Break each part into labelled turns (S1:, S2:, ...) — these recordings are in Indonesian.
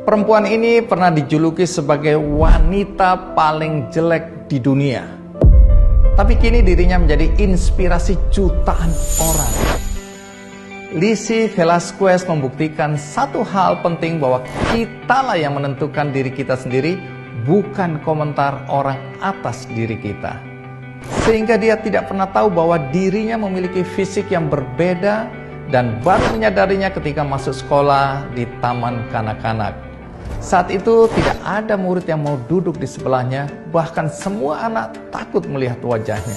S1: Perempuan ini pernah dijuluki sebagai wanita paling jelek di dunia. Tapi kini dirinya menjadi inspirasi jutaan orang. Lizzy Velasquez membuktikan satu hal penting, bahwa kitalah yang menentukan diri kita sendiri, bukan komentar orang atas diri kita. Sehingga dia tidak pernah tahu bahwa dirinya memiliki fisik yang berbeda, dan baru menyadarinya ketika masuk sekolah di taman kanak-kanak. Saat itu tidak ada murid yang mau duduk di sebelahnya, bahkan semua anak takut melihat wajahnya.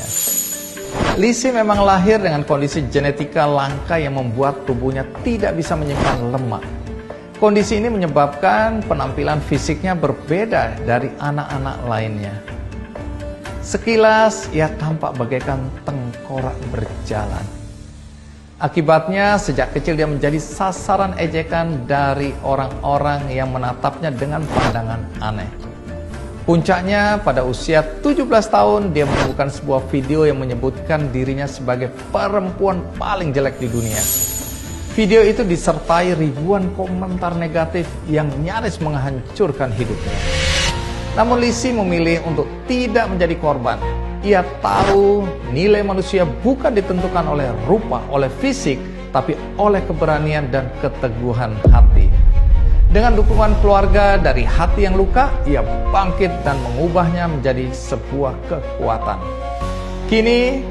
S1: Lizzy memang lahir dengan kondisi genetika langka yang membuat tubuhnya tidak bisa menyimpan lemak. Kondisi ini menyebabkan penampilan fisiknya berbeda dari anak-anak lainnya. Sekilas ia tampak bagaikan tengkorak berjalan. Akibatnya sejak kecil dia menjadi sasaran ejekan dari orang-orang yang menatapnya dengan pandangan aneh. Puncaknya pada usia 17 tahun dia menemukan sebuah video yang menyebutkan dirinya sebagai perempuan paling jelek di dunia. Video itu disertai ribuan komentar negatif yang nyaris menghancurkan hidupnya. Namun Lizzy memilih untuk tidak menjadi korban. Ia tahu nilai manusia bukan ditentukan oleh rupa, oleh fisik, tapi oleh keberanian dan keteguhan hati. Dengan dukungan keluarga dari hati yang luka, ia bangkit dan mengubahnya menjadi sebuah kekuatan. Kini,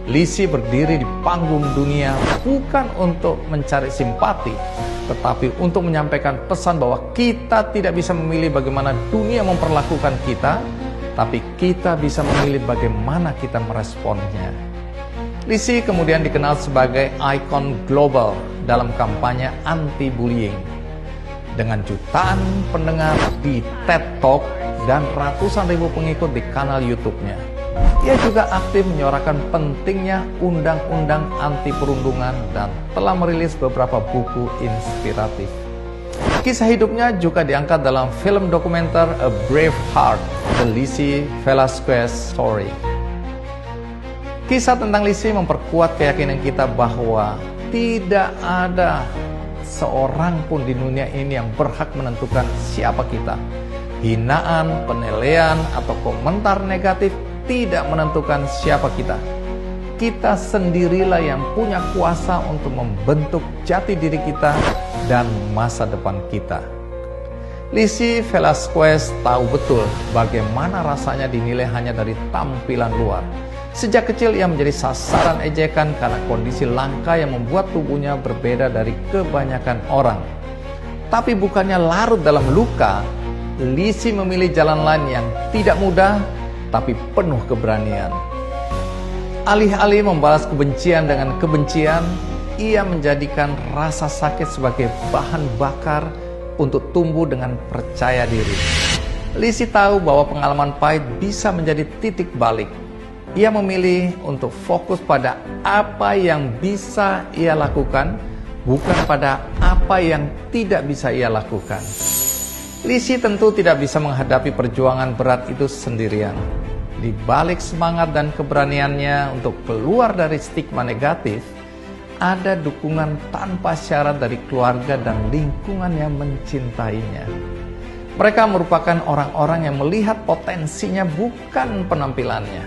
S1: Lizzy berdiri di panggung dunia bukan untuk mencari simpati, tetapi untuk menyampaikan pesan bahwa kita tidak bisa memilih bagaimana dunia memperlakukan kita, tapi kita bisa memilih bagaimana kita meresponnya. Lizzy kemudian dikenal sebagai ikon global dalam kampanye anti-bullying. Dengan jutaan pendengar di TED Talk dan ratusan ribu pengikut di kanal YouTube-nya. Ia juga aktif menyuarakan pentingnya undang-undang anti perundungan dan telah merilis beberapa buku inspiratif. Kisah hidupnya juga diangkat dalam film dokumenter A Brave Heart, The Lizzy Velasquez Story. Kisah tentang Lizzy memperkuat keyakinan kita bahwa tidak ada seorang pun di dunia ini yang berhak menentukan siapa kita. Hinaan, penilaian, atau komentar negatif tidak menentukan siapa kita. Kita sendirilah yang punya kuasa untuk membentuk jati diri kita dan masa depan kita. Lizzy Velasquez tahu betul bagaimana rasanya dinilai hanya dari tampilan luar. Sejak kecil ia menjadi sasaran ejekan karena kondisi langka yang membuat tubuhnya berbeda dari kebanyakan orang. Tapi bukannya larut dalam luka, Lizzy memilih jalan lain yang tidak mudah, tapi penuh keberanian. Alih-alih membalas kebencian dengan kebencian, ia menjadikan rasa sakit sebagai bahan bakar untuk tumbuh dengan percaya diri. Lizzy tahu bahwa pengalaman pahit bisa menjadi titik balik. Ia memilih untuk fokus pada apa yang bisa ia lakukan, bukan pada apa yang tidak bisa ia lakukan. Lizzy tentu tidak bisa menghadapi perjuangan berat itu sendirian. Di balik semangat dan keberaniannya untuk keluar dari stigma negatif, ada dukungan tanpa syarat dari keluarga dan lingkungan yang mencintainya. Mereka merupakan orang-orang yang melihat potensinya, bukan penampilannya.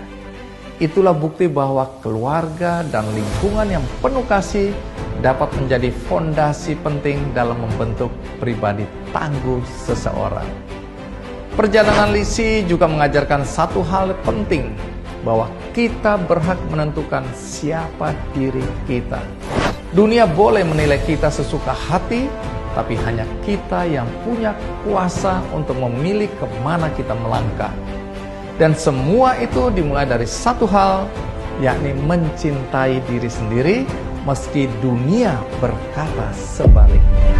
S1: Itulah bukti bahwa keluarga dan lingkungan yang penuh kasih dapat menjadi fondasi penting dalam membentuk pribadi tangguh seseorang. Perjalanan Lizzy juga mengajarkan satu hal penting, bahwa kita berhak menentukan siapa diri kita. Dunia boleh menilai kita sesuka hati, tapi hanya kita yang punya kuasa untuk memilih kemana kita melangkah. Dan semua itu dimulai dari satu hal, yakni mencintai diri sendiri, meski dunia berkata sebaliknya.